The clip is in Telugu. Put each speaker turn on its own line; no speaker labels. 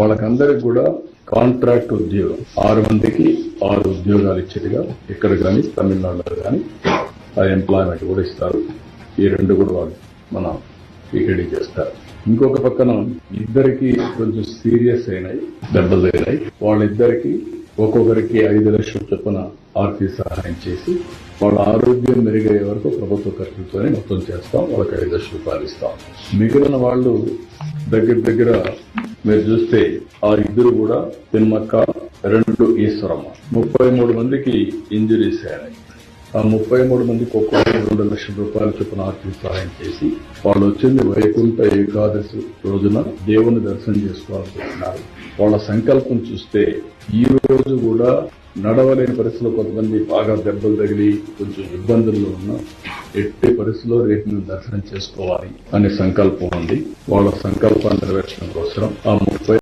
వాళ్ళకందరికి కూడా కాంట్రాక్ట్ ఉద్యోగం 6 మందికి 6 ఉద్యోగాలు ఇచ్చేట్టుగా ఇక్కడ కానీ తమిళనాడులో కానీ ఆ ఎంప్లాయ్మెంట్ కూడా ఇస్తారు. ఈ 2 కూడా వాళ్ళు మన పీకేడీ చేస్తారు. ఇంకొక పక్కన ఇద్దరికి కొంచెం సీరియస్ అయినాయి, దెబ్బలు అయినాయి. వాళ్ళిద్దరికి ఒక్కొక్కరికి 5 లక్షల చొప్పున ఆర్థిక సహాయం చేసి వాళ్ళ ఆరోగ్యం మెరుగయ్యే వరకు ప్రభుత్వ ఖర్చులతోనే మొత్తం చేస్తాం. వాళ్ళకి 5 లక్షల రూపాయలు ఇస్తాం. మిగిలిన వాళ్ళు దగ్గర మీరు చూస్తే ఆ ఇద్దరు కూడా తిమ్మక్క, 2 ఈశ్వరమ్మ 33 మందికి ఇంజురీస్ అయినాయి. ఆ 33 మందికి ఒక్కొక్కరు 2 లక్షల రూపాయల చొప్పున ఆర్థిక సహాయం చేసి వాళ్ళు వచ్చింది వైకుంఠ ఏకాదశి రోజున దేవుని దర్శనం చేసుకోవాలనుకుంటున్నారు. వాళ్ళ సంకల్పం చూస్తే ఈ రోజు కూడా నడవలేని పరిస్థితుల్లో కొంతమంది బాగా దెబ్బలు తగిలి కొంచెం ఇబ్బందుల్లో ఉన్న ఎట్టి పరిస్థితుల్లో రేపు మేము దర్శనం చేసుకోవాలి అనే సంకల్పం ఉంది. వాళ్ళ సంకల్పాన్ని నెరవేర్చడం కోసం ఆ 30